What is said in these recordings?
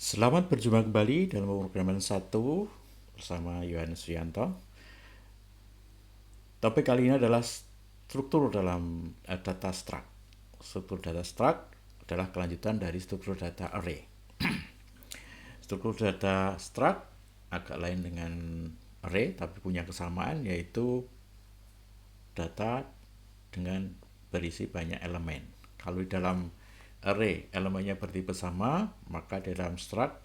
Selamat berjumpa kembali dalam pemrograman 1 bersama Yohanes Rianto. Topik kali ini adalah struktur dalam data struct. Struktur data struct adalah kelanjutan dari struktur data array. Struktur data struct agak lain dengan array tapi punya kesamaan, yaitu data dengan berisi banyak elemen. Kalau di dalam array elemennya bertipe sama, maka di dalam struct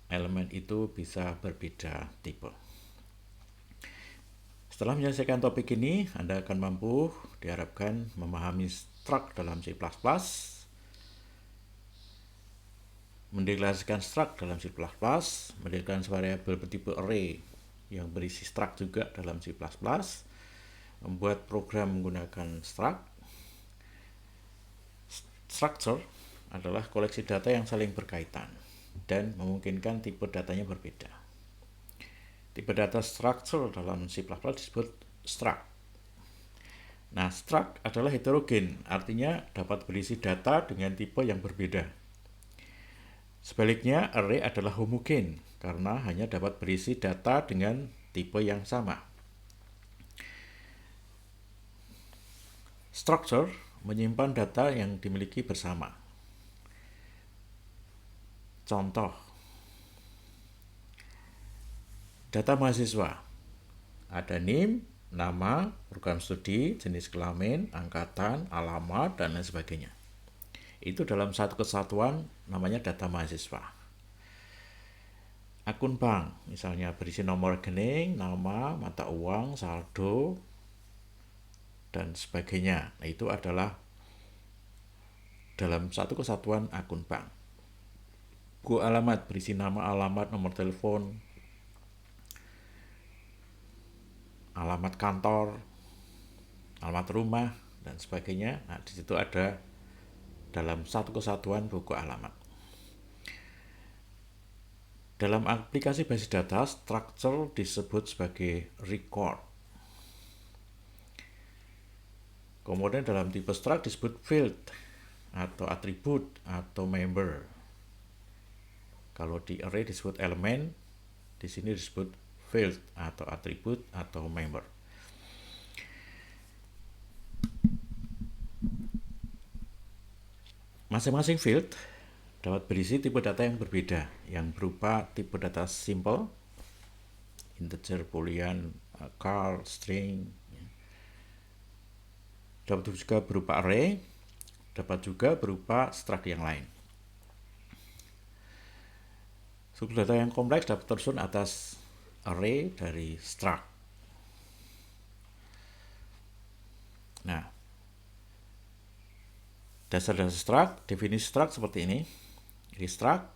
elemen itu bisa berbeda tipe. Setelah menyelesaikan topik ini, Anda akan mampu diharapkan memahami struct dalam C++, mendeklarasikan struct dalam C++, mendeklarasikan variabel bertipe array yang berisi struct juga dalam C++, membuat program menggunakan struct. Structure adalah koleksi data yang saling berkaitan dan memungkinkan tipe datanya berbeda. Tipe data structure dalam C++ disebut struct. Nah, struct adalah heterogen, artinya dapat berisi data dengan tipe yang berbeda. Sebaliknya, array adalah homogen, karena hanya dapat berisi data dengan tipe yang sama. Structure menyimpan data yang dimiliki bersama. Contoh, data mahasiswa. Ada NIM, nama, program studi, jenis kelamin, angkatan, alamat, dan lain sebagainya. Itu dalam satu kesatuan namanya data mahasiswa. Akun bank, misalnya berisi nomor rekening, nama, mata uang, saldo, dan sebagainya. Nah, itu adalah dalam satu kesatuan akun bank. Buku alamat berisi nama, alamat, nomor telepon, alamat kantor, alamat rumah, dan sebagainya. Nah, di situ ada dalam satu kesatuan buku alamat. Dalam aplikasi basis data, structure disebut sebagai record. Kemudian dalam tipe struct disebut field atau atribut atau member. Kalau di array disebut elemen, di sini disebut field atau atribut atau member. Masing-masing field dapat berisi tipe data yang berbeda, yang berupa tipe data simple, integer, boolean, char, string. Dapat juga berupa array, dapat juga berupa struct yang lain. Struktur data yang kompleks dapat tersusun atas array dari struct. Nah, dasar-dasar struct, definisi struct seperti ini. Ini struct,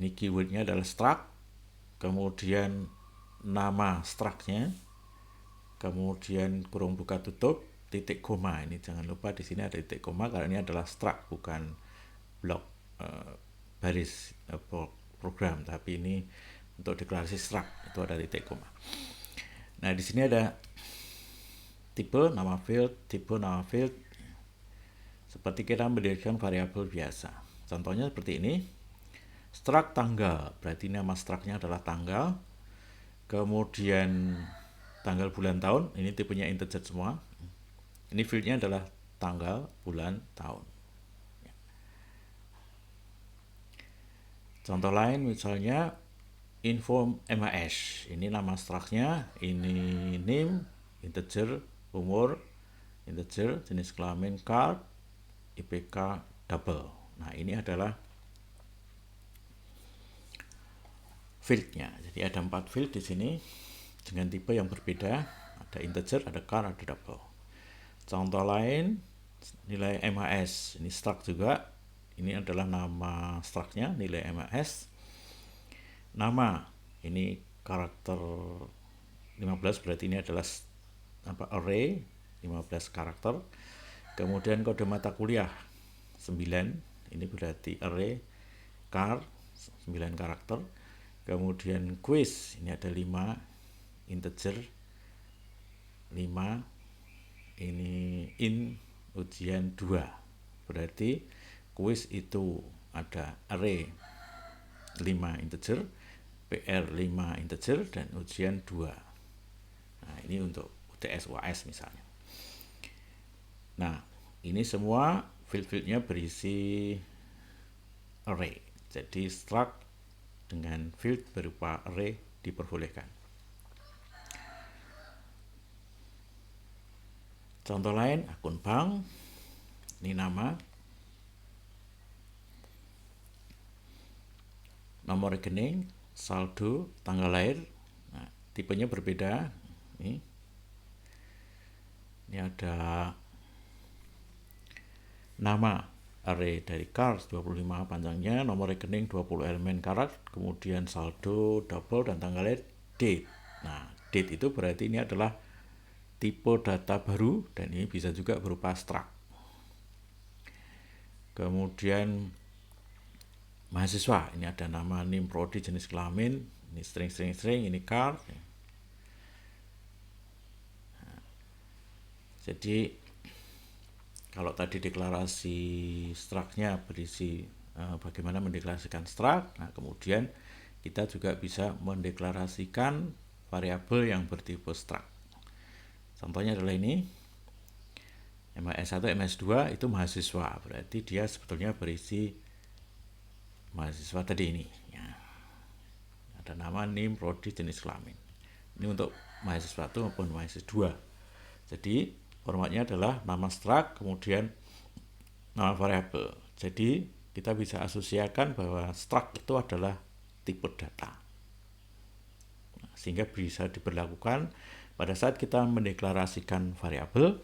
ini keywordnya adalah struct, kemudian nama structnya, kemudian kurung buka tutup, titik koma. Ini jangan lupa di sini ada titik koma karena ini adalah struct, bukan blok baris program, tapi ini untuk deklarasi struct itu ada titik koma. Nah, di sini ada tipe nama field, tipe nama field, seperti kita mendirikan variabel biasa. Contohnya seperti ini. Struct tanggal, berarti nama structnya adalah tanggal. Kemudian tanggal, bulan, tahun, ini tipenya integer semua. Ini fieldnya adalah tanggal, bulan, tahun. Contoh lain misalnya info MAS, ini nama structnya, ini name, integer, umur, integer, jenis kelamin, card, IPK, double. Nah, ini adalah fieldnya. Jadi ada 4 field di sini dengan tipe yang berbeda. Ada integer, ada char, ada double. Contoh lain, nilai MAS, ini struct juga. Ini adalah nama structnya, nilai MAS. Nama, ini karakter 15, berarti ini adalah array 15 karakter. Kemudian kode mata kuliah 9, ini berarti array char 9 karakter. Kemudian quiz, ini ada 5, integer 5, ini in, ujian 2. Berarti quiz itu ada array 5 integer, PR 5 integer, dan ujian 2. Nah, ini untuk UTS UAS misalnya. Nah, ini semua field-fieldnya berisi array. Jadi struct dengan field berupa array diperbolehkan. Contoh lain, akun bank, ini nama, nomor rekening, saldo, tanggal lahir. Nah, tipenya berbeda. Ini ada nama array dari cars 25 panjangnya, nomor rekening 20 elemen karat, kemudian saldo, double, dan tanggal lahir, date. Nah, date itu berarti ini adalah tipe data baru, dan ini bisa juga berupa struct. Kemudian mahasiswa, ini ada nama, NIM, prodi, jenis kelamin, ini string, ini car. Nah, jadi kalau tadi deklarasi struct-nya berisi bagaimana mendeklarasikan struct, nah kemudian kita juga bisa mendeklarasikan variabel yang bertipe struct. Contohnya adalah ini, MS1, MS2 itu mahasiswa, berarti dia sebetulnya berisi mahasiswa tadi ini. Ya. Ada nama, NIM, prodi, jenis kelamin. Ini untuk mahasiswa itu maupun mahasiswa. Jadi formatnya adalah nama struct, kemudian nama variabel. Jadi kita bisa asosiasikan bahwa struct itu adalah tipe data. Nah, sehingga bisa diberlakukan pada saat kita mendeklarasikan variabel,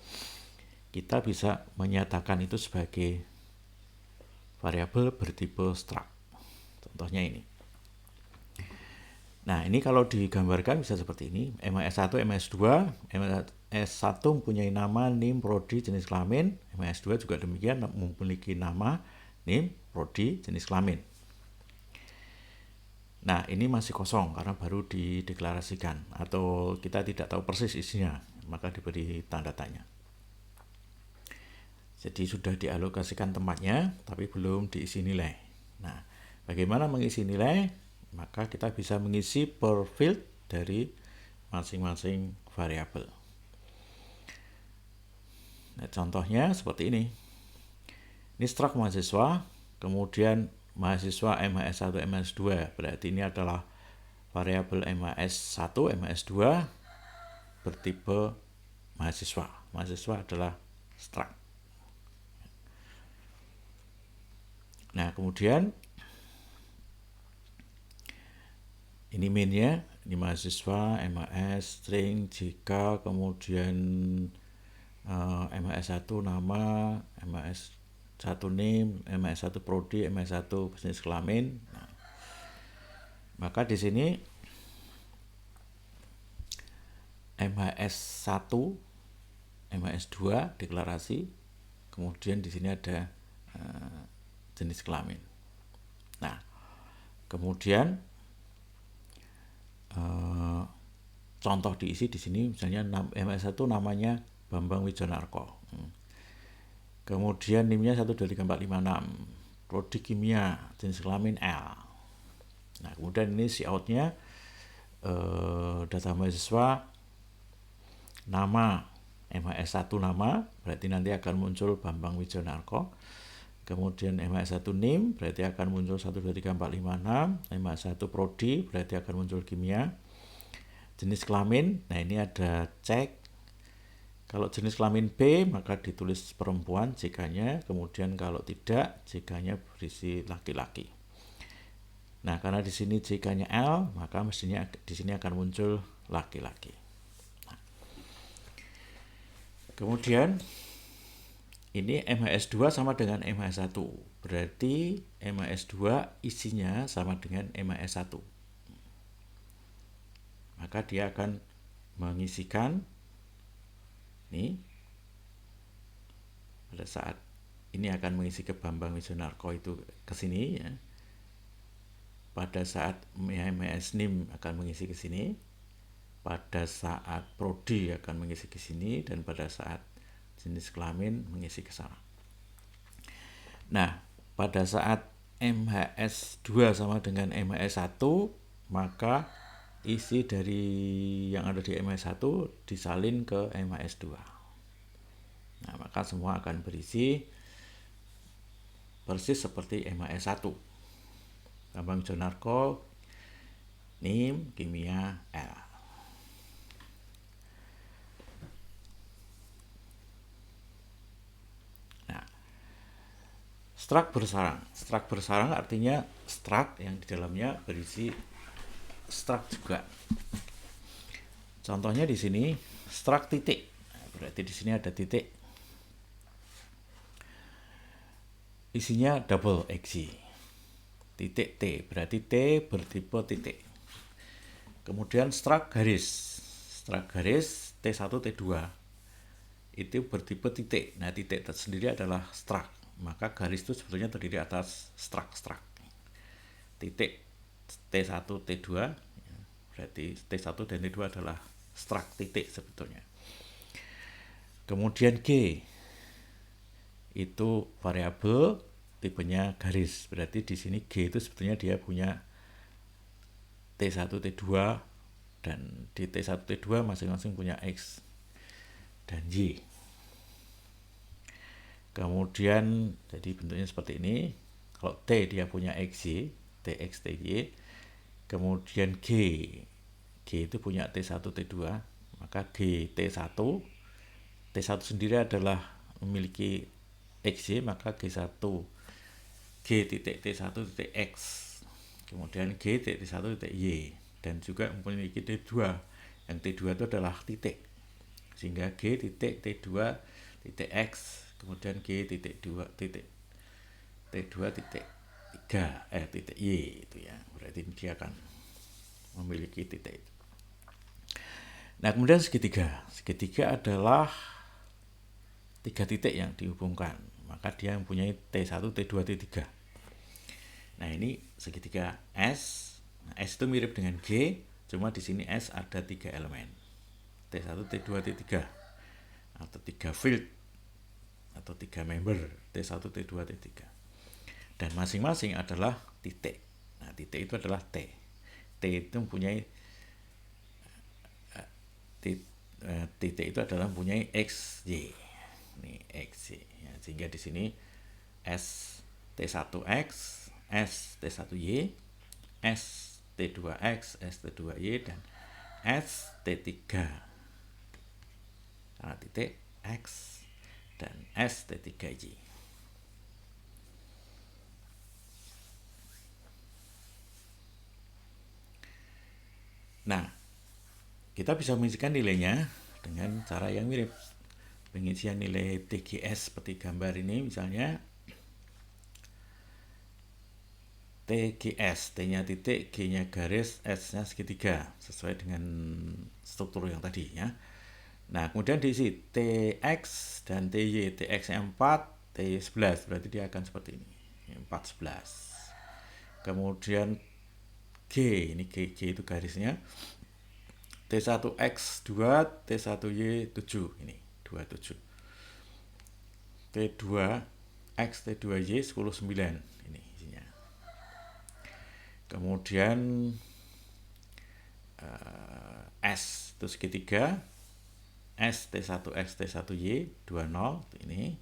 kita bisa menyatakan itu sebagai variabel bertipe struct. Contohnya ini. Nah, ini kalau digambarkan bisa seperti ini. MS1, MS2, MS1 mempunyai nama, NIM, prodi, jenis kelamin. MS2 juga demikian, memiliki nama, NIM, prodi, jenis kelamin. Nah, ini masih kosong karena baru dideklarasikan atau kita tidak tahu persis isinya, maka diberi tanda tanya. Jadi sudah dialokasikan tempatnya, tapi belum diisi nilai. Nah, bagaimana mengisi nilai? Maka kita bisa mengisi per field dari masing-masing variabel. Nah, contohnya seperti ini. Ini struct mahasiswa, kemudian mahasiswa MS1, MS2, berarti ini adalah variabel MS1, MS2 bertipe mahasiswa. Mahasiswa adalah struct. Nah, kemudian ini mainnya, ini mahasiswa, MS, string, jika, kemudian MS1 nama, MS1 name, MS1 prodi, MS1 jenis kelamin. Nah, maka di sini MS1, MS2 deklarasi, kemudian di sini ada jenis kelamin. Nah, kemudian contoh diisi di sini, misalnya MS1 namanya Bambang Wijonarko. Kemudian NIM-nya 123456, prodi kimia, jenis kelamin L. Nah, kemudian ini si out-nya data mahasiswa, nama MS1 nama, berarti nanti akan muncul Bambang Wijonarko. Kemudian MS1 NIM berarti akan muncul 123456, MS1 prodi berarti akan muncul kimia. Jenis kelamin, nah ini ada cek. Kalau jenis kelamin B maka ditulis perempuan jika-nya, kemudian kalau tidak jika-nya berisi laki-laki. Nah, karena di sini jika-nya L, maka mestinya di sini akan muncul laki-laki. Nah, kemudian ini MHS2 sama dengan MHS1, berarti MHS2 isinya sama dengan MHS1. Maka dia akan mengisikan ini pada saat ini akan mengisi ke Bambang Wijonarko itu ke sini ya. Pada saat MS NIM akan mengisi ke sini, pada saat prodi akan mengisi ke sini, dan pada saat jenis kelamin mengisi ke sana. Nah, pada saat MHS2 sama dengan MHS1, maka isi dari yang ada di MHS1 disalin ke MHS2. Nah, maka semua akan berisi persis seperti MHS1. Lambang Jonarko, NIM, kimia, L. Nah, struk bersarang. Struk bersarang artinya struk yang di dalamnya berisi struk juga. Contohnya di sini struk titik. Berarti di sini ada titik. Isinya double eksi. Titik T, berarti T bertipe titik. Kemudian struk garis. Struk garis T1, T2 itu bertipe titik. Nah, titik sendiri adalah struk. Maka garis itu sebetulnya terdiri atas struk-struk. Titik T1, T2, berarti T1 dan T2 adalah struk titik sebetulnya. Kemudian G itu variabel tipenya garis. Berarti di sini G itu sebetulnya dia punya T1, T2 dan di T1, T2 masing-masing punya X dan Y. Kemudian jadi bentuknya seperti ini. Kalau T dia punya XY, TX, TY. Kemudian G itu punya T1, T2, maka G T1. T1 sendiri adalah memiliki XY, maka G1 G titik T1 titik X. Kemudian G titik T1 titik Y. Dan juga memiliki T2. Yang T2 itu adalah titik. Sehingga G titik T2 titik X. Kemudian G titik 2 titik T2 titik 3 titik Y itu ya. Berarti dia akan memiliki titik itu. Nah, kemudian segitiga. Segitiga adalah 3 titik yang dihubungkan. Maka dia mempunyai T1, T2, T3. Nah, ini segitiga S. Nah, S itu mirip dengan G, cuma di sini S ada 3 elemen. T1, T2, T3. Atau 3 field atau 3 member T1, T2, T3. Dan masing-masing adalah titik. Nah, titik itu adalah T. T itu mempunyai titik itu adalah mempunyai XY. Ini XY. Ya, sehingga di sini S T1X, S T1Y, S T2X, S T2Y, dan S T3. Karena titik X dan S T3Y. Nah, kita bisa mengisikan nilainya dengan cara yang mirip. Pengisian nilai TGS seperti gambar ini misalnya TGS, T-nya titik, G-nya garis, S-nya segitiga sesuai dengan struktur yang tadi ya. Nah, kemudian diisi TX dan TY, TX-nya 4, TY 11, berarti dia akan seperti ini. 4, 11. Kemudian G, ini G itu garisnya. T1X 2, T1Y 7, ini 27. T2X, T2Y 10, 9, ini isinya. Kemudian S itu segitiga, S T1X, T1Y 20, ini.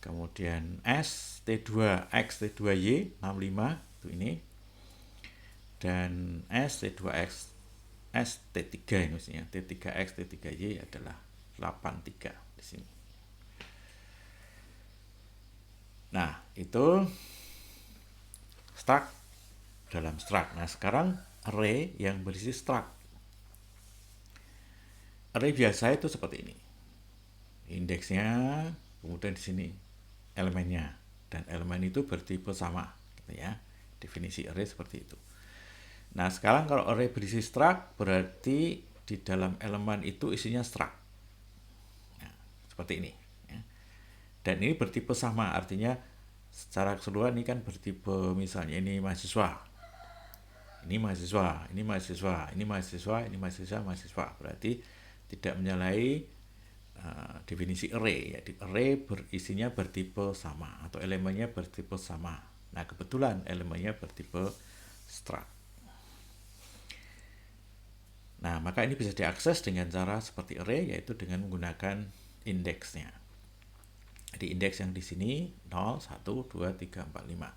Kemudian S T2X, T2Y 65, itu ini. Dan S T2X, S T3 ini maksudnya, T3X, T3Y adalah 83 di sini. Nah, itu struct dalam struct. Nah, sekarang array yang berisi struct. Array biasa itu seperti ini. Indeksnya, kemudian di sini elemennya, dan elemen itu bertipe sama, gitu ya. Definisi array seperti itu. Nah, sekarang kalau array berisi struct, berarti di dalam elemen itu isinya struct. Nah, seperti ini. Ya. Dan ini bertipe sama, artinya secara keseluruhan ini kan bertipe, misalnya ini mahasiswa. Ini mahasiswa, ini mahasiswa, ini mahasiswa, ini mahasiswa, mahasiswa. Berarti tidak menyalahi definisi array. Ya. Array isinya bertipe sama, atau elemennya bertipe sama. Nah, kebetulan elemennya bertipe struct. Nah, maka ini bisa diakses dengan cara seperti array, yaitu dengan menggunakan indeksnya. Jadi indeks yang di sini 0, 1, 2, 3, 4, 5.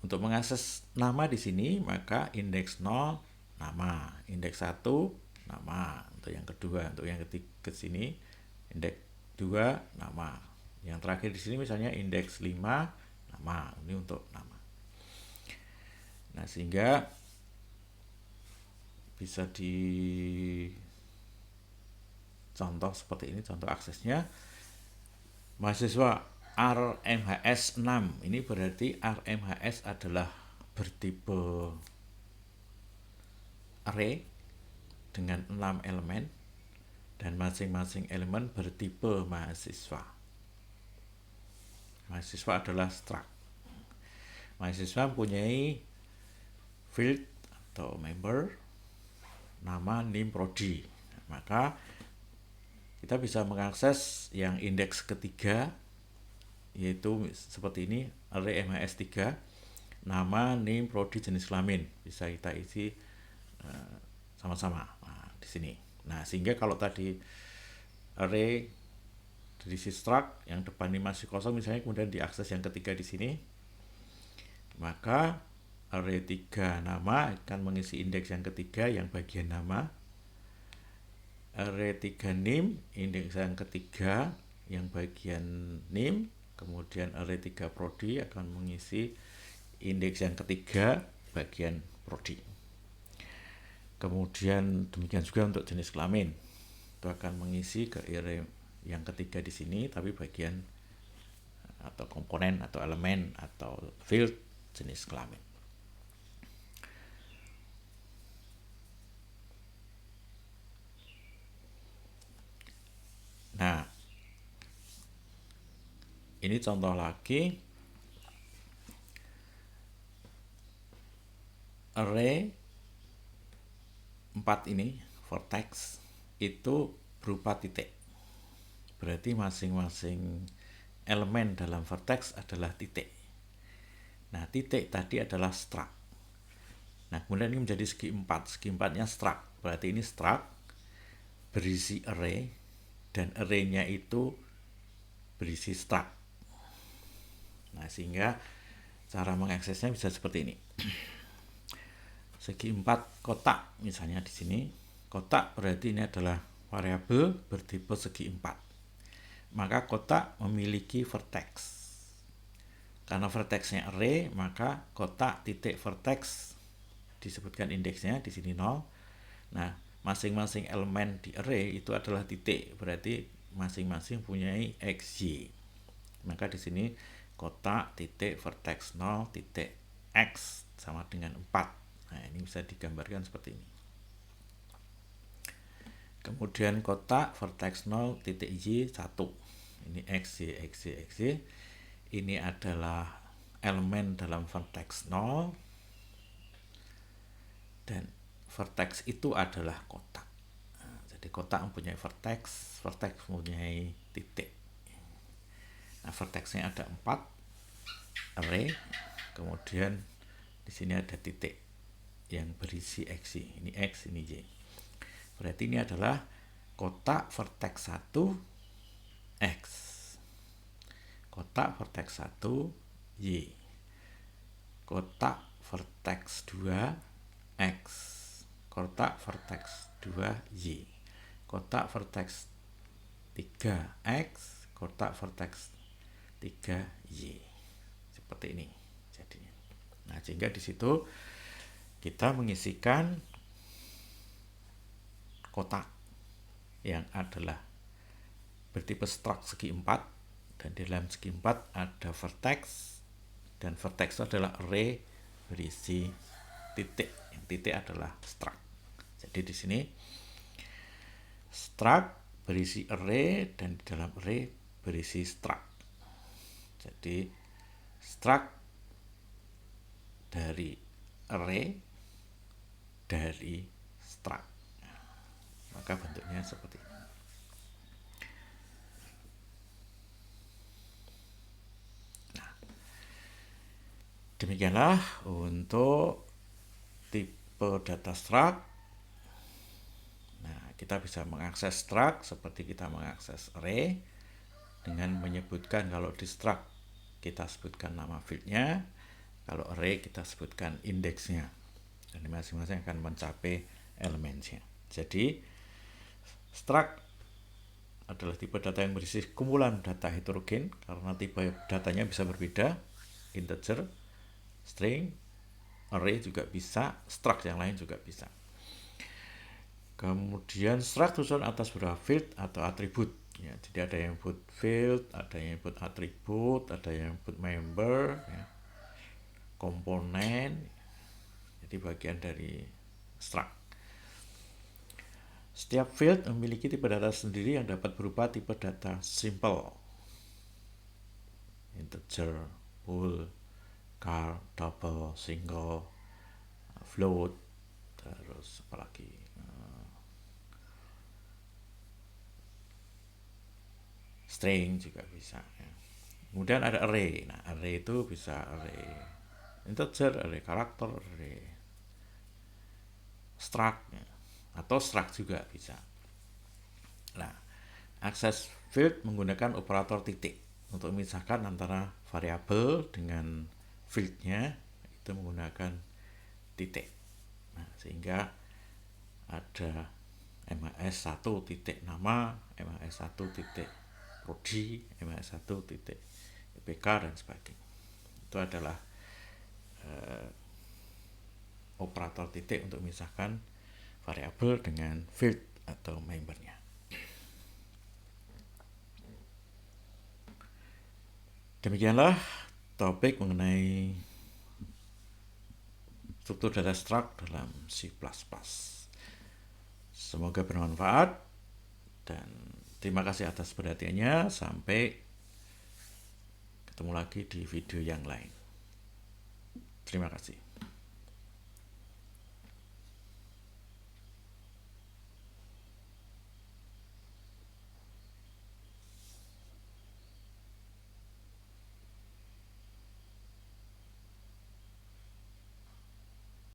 Untuk mengakses nama di sini, maka indeks 0 nama, indeks 1 nama untuk yang kedua, untuk yang ketiga ke sini indeks 2 nama. Yang terakhir di sini misalnya indeks 5 nama, ini untuk nama. Nah, sehingga bisa di contoh seperti ini, contoh aksesnya. Mahasiswa RMHS 6, ini berarti RMHS adalah bertipe array dengan 6 elemen dan masing-masing elemen bertipe mahasiswa. Mahasiswa adalah struct. Mahasiswa mempunyai field atau member, nama, NIM, prodi. Maka kita bisa mengakses yang indeks ketiga, yaitu seperti ini, array MHS 3, nama, NIM, prodi, jenis kelamin. Bisa kita isi sama-sama di sini. Nah, sehingga kalau tadi array berisi struct yang depan ini masih kosong misalnya, kemudian diakses yang ketiga di sini, maka array 3 nama akan mengisi indeks yang ketiga yang bagian nama. Array 3 NIM indeks yang ketiga yang bagian NIM. Kemudian array 3 prodi akan mengisi indeks yang ketiga bagian prodi. Kemudian demikian juga untuk jenis kelamin, itu akan mengisi ke array yang ketiga di sini, tapi bagian atau komponen atau elemen atau field jenis kelamin. Nah, ini contoh lagi array 4 ini, vertex itu berupa titik. Berarti masing-masing elemen dalam vertex adalah titik. Nah, titik tadi adalah struct. Nah, kemudian ini menjadi segi 4. Segi 4-nya struct. Berarti ini struct berisi array dan array-nya itu berisi struct. Nah, sehingga cara mengaksesnya bisa seperti ini. Segi 4 kotak misalnya di sini. Kotak berarti ini adalah variabel bertipe segi 4. Maka kotak memiliki vertex. Karena vertexnya array, maka kotak titik vertex disebutkan indeksnya di sini 0. Nah, masing-masing elemen di array itu adalah titik, berarti masing-masing punya xy. Maka di sini kotak titik vertex 0 titik x sama dengan 4. Nah, ini bisa digambarkan seperti ini. Kemudian kotak vertex 0 titik y 1. Ini xy, xy, xy. Ini adalah elemen dalam vertex 0 dan vertex itu adalah kotak. Nah, jadi kotak mempunyai vertex, vertex mempunyai titik. Nah, vertexnya ada 4 array, kemudian di sini ada titik yang berisi xy. Ini x, ini y. Berarti ini adalah kotak vertex 1 x. Kotak vertex 1 y. Kotak vertex 2 x. Kotak vertex 2 y. Kotak vertex 3 x. Kotak vertex 3 y. Seperti ini jadinya. Nah, sehingga di situ kita mengisikan kotak yang adalah bertipe struct segi 4. Dan di dalam segi 4 ada vertex, dan vertex itu adalah array berisi titik. Yang titik adalah struct. Jadi di sini struct berisi array dan di dalam array berisi struct. Jadi struct dari array dari struct. Maka bentuknya seperti ini. Demikianlah untuk tipe data struct. Nah, kita bisa mengakses struct seperti kita mengakses array dengan menyebutkan, kalau di struct kita sebutkan nama fieldnya, kalau array kita sebutkan indeksnya, dan masing-masing akan mencapai elemennya. Jadi struct adalah tipe data yang berisi kumpulan data heterogen karena tipe datanya bisa berbeda, integer, string, array juga bisa, struct yang lain juga bisa. Kemudian struct tersusun atas beberapa field atau atribut. Ya, jadi ada yang input field, ada yang input atribut, ada yang input member, ya, komponen. Jadi bagian dari struct. Setiap field memiliki tipe data sendiri yang dapat berupa tipe data simple, integer, bool, char, double, single, float, terus apalagi string juga bisa, ya. Kemudian ada array. Nah, array itu bisa array integer, array karakter, array struct, ya. Atau struct juga bisa. Nah, akses field menggunakan operator titik untuk memisahkan antara variabel dengan fieldnya, itu menggunakan titik. Nah, sehingga ada MHS1 titik nama, MHS1 titik prodi, MHS1 titik IPK, dan sebagainya. Itu adalah operator titik untuk memisahkan variabel dengan field atau membernya. Demikianlah topik mengenai struktur data struct dalam C++. Semoga bermanfaat dan terima kasih atas perhatiannya. Sampai ketemu lagi di video yang lain. Terima kasih.